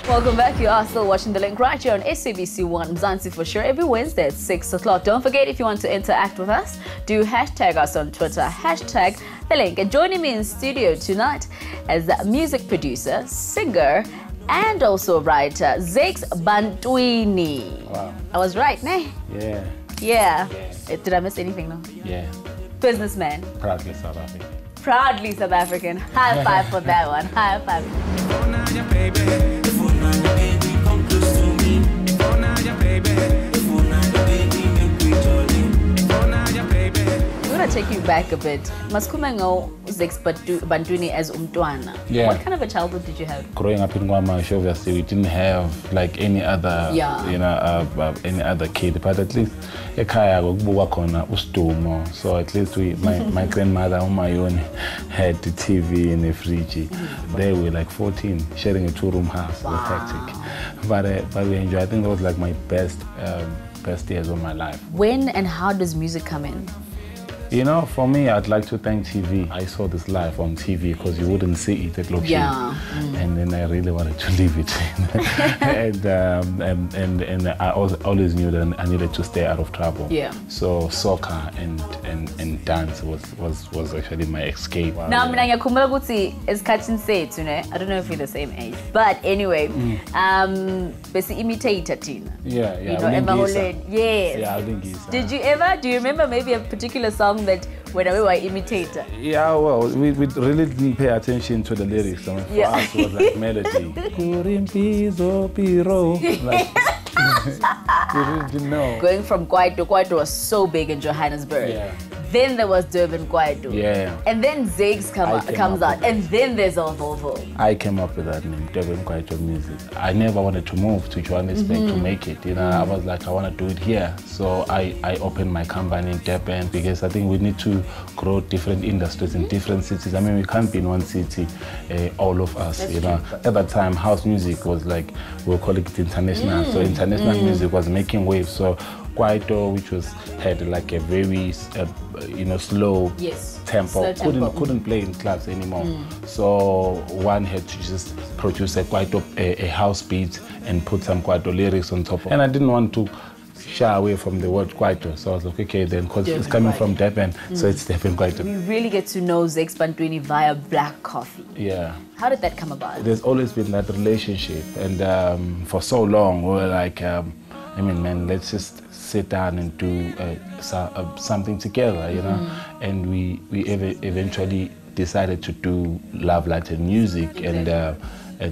Welcome back. You are still watching The Link right here on SABC 1 Mzansi Fo Sho every Wednesday at 6 o'clock. Don't forget, if you want to interact with us, do hashtag us on Twitter, hashtag The Link. And joining me in studio tonight as the music producer, singer, and also writer, Zakes Bantwini. Wow. I was right, ne? Yeah. Yeah. Did I miss anything, no? Yeah. Businessman. Proudly South African. Proudly South African. High five for that one. High five. I'm going to take you back a bit. Maskumengo Zakes Bantwini as umtwana. Yeah. What kind of a childhood did you have? Growing up in Guamash, obviously, we didn't have like any other, any other kid. But at least, so at least my grandmother Umayoni had the TV in the fridge. They were like 14, sharing a 2-room house. Wow. It was hectic. But we enjoyed. I think that was like my best years of my life. When and how does music come in? You know, for me, I'd like to thank TV. I saw this live on TV because you wouldn't see it at location. Yeah. And then I really wanted to leave it. and I always knew that I needed to stay out of trouble. Yeah. So soccer and dance was actually my escape. Wow. Now, I don't know if we're the same age, but anyway, basically imitator Tina. Yeah. You know, yes. Yeah, Did you ever? Do you remember maybe a particular song that when we were imitator? Yeah, well, we really didn't pay attention to the lyrics. I mean, for us, it was like melody. We really didn't know. Going from Kwaito was so big in Johannesburg. Yeah. Then there was Durban Kwaito. Yeah. And then Zakes comes out. And then there's Volvo. I came up with that name, Durban Kwaito Music. I never wanted to move to Johannesburg to make it. You know, I was like, I want to do it here. So I opened my company in Durban because I think we need to grow different industries in different cities. I mean, we can't be in one city, all of us. That's true. At that time, house music was like, we'll call it international. So international music was making waves. So Kwaito, which had like a very slow tempo, couldn't play in clubs anymore. So one had to just produce a Kwaito, a house beat, and put some Kwaito lyrics on top of it. And I didn't want to shy away from the word Kwaito, so I was like, okay, then because it's coming from Durban, so it's Durban Kwaito. We really get to know Zakes Bantwini via Black Coffee. Yeah. How did that come about? There's always been that relationship, and for so long we were like, I mean, man, let's just sit down and do something together, you know. And we eventually decided to do Love Latin Music, and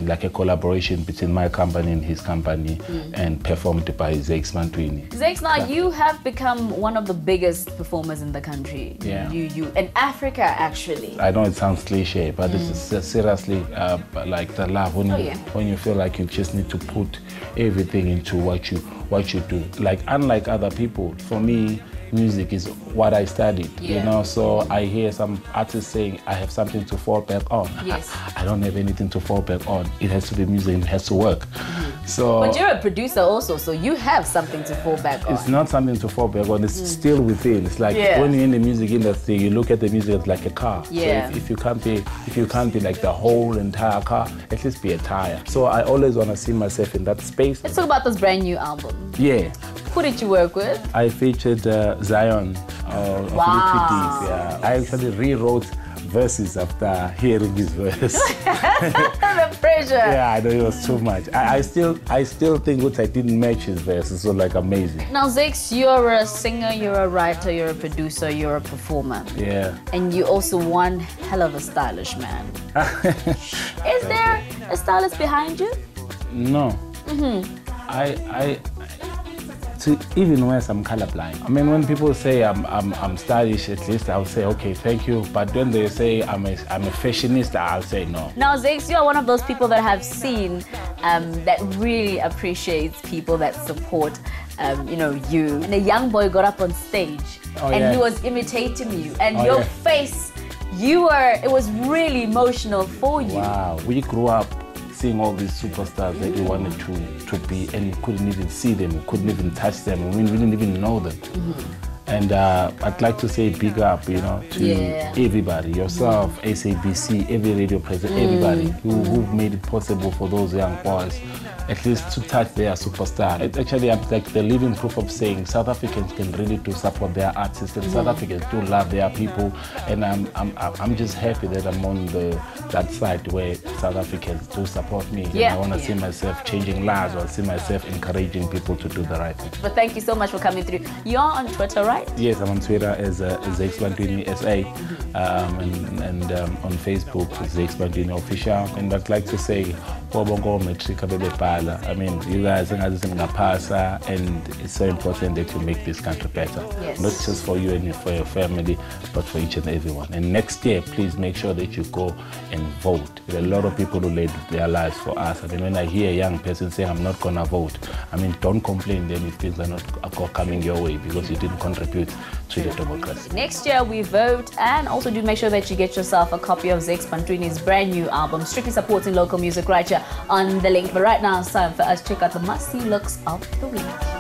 like a collaboration between my company and his company, and performed by Zakes Bantwini. Zakes, now you have become one of the biggest performers in the country. Yeah. You in Africa, actually. I know it sounds cliche, but this is seriously like the love when you feel like you just need to put everything into what you do. Like, unlike other people, for me, music is what I studied, you know, so I hear some artists saying I have something to fall back on. Yes. I don't have anything to fall back on. It has to be music, it has to work. So, but you're a producer also, so you have something to fall back on. It's not something to fall back on, it's still within. It's like when you're in the music industry, you look at the music as like a car. Yeah. So if you can't be like the whole entire car, at least be a tire. So I always want to see myself in that space. Let's talk about this brand new album. Yeah. Who did you work with? I featured Zion of Liquidities. Yeah. I actually rewrote verses after hearing his verse. The pressure. Yeah, I know it was too much. I still think what I didn't match his verses, so like amazing. Now, Zakes, you're a singer, you're a writer, you're a producer, you're a performer. Yeah. And you also one hell of a stylish man. Is there a stylist behind you? No. To even wear some colorblind. I mean, when people say I'm stylish, at least I'll say okay, thank you. But when they say I'm a fashionista, I'll say no. Now, Zakes, you are one of those people that I have seen that really appreciates people that support you. And a young boy got up on stage and he was imitating you, and your face, it was really emotional for you. Wow, we grew up seeing all these superstars that we wanted to be, and we couldn't even see them, we couldn't even touch them, and we didn't even know them. And I'd like to say big up, you know, to everybody, yourself, SABC, every radio president, everybody who've made it possible for those young boys at least to touch their superstar. It's actually like the living proof of saying South Africans can really do support their artists, and South Africans do love their people. And I'm just happy that I'm on that side where South Africans do support me. And I want to see myself changing lives, or see myself encouraging people to do the right thing. But thank you so much for coming through. You're on Twitter, right? Yes, I'm on Twitter as Zakes Bantwini SA, and on Facebook, Zakes Bantwini Official. And I'd like to say, I mean, you guys are and it's so important that you make this country better. Yes. Not just for you and for your family, but for each and everyone. And next year, please make sure that you go and vote. There are a lot of people who laid their lives for us. I mean, when I hear a young person saying, I'm not going to vote, I mean, don't complain then if things are not coming your way, because you didn't contribute to the democracy. Next year, we vote, and also do make sure that you get yourself a copy of Zakes Bantwini's brand new album, strictly supporting local music right here on the link. But right now, it's time for us to check out the must-see looks of the week.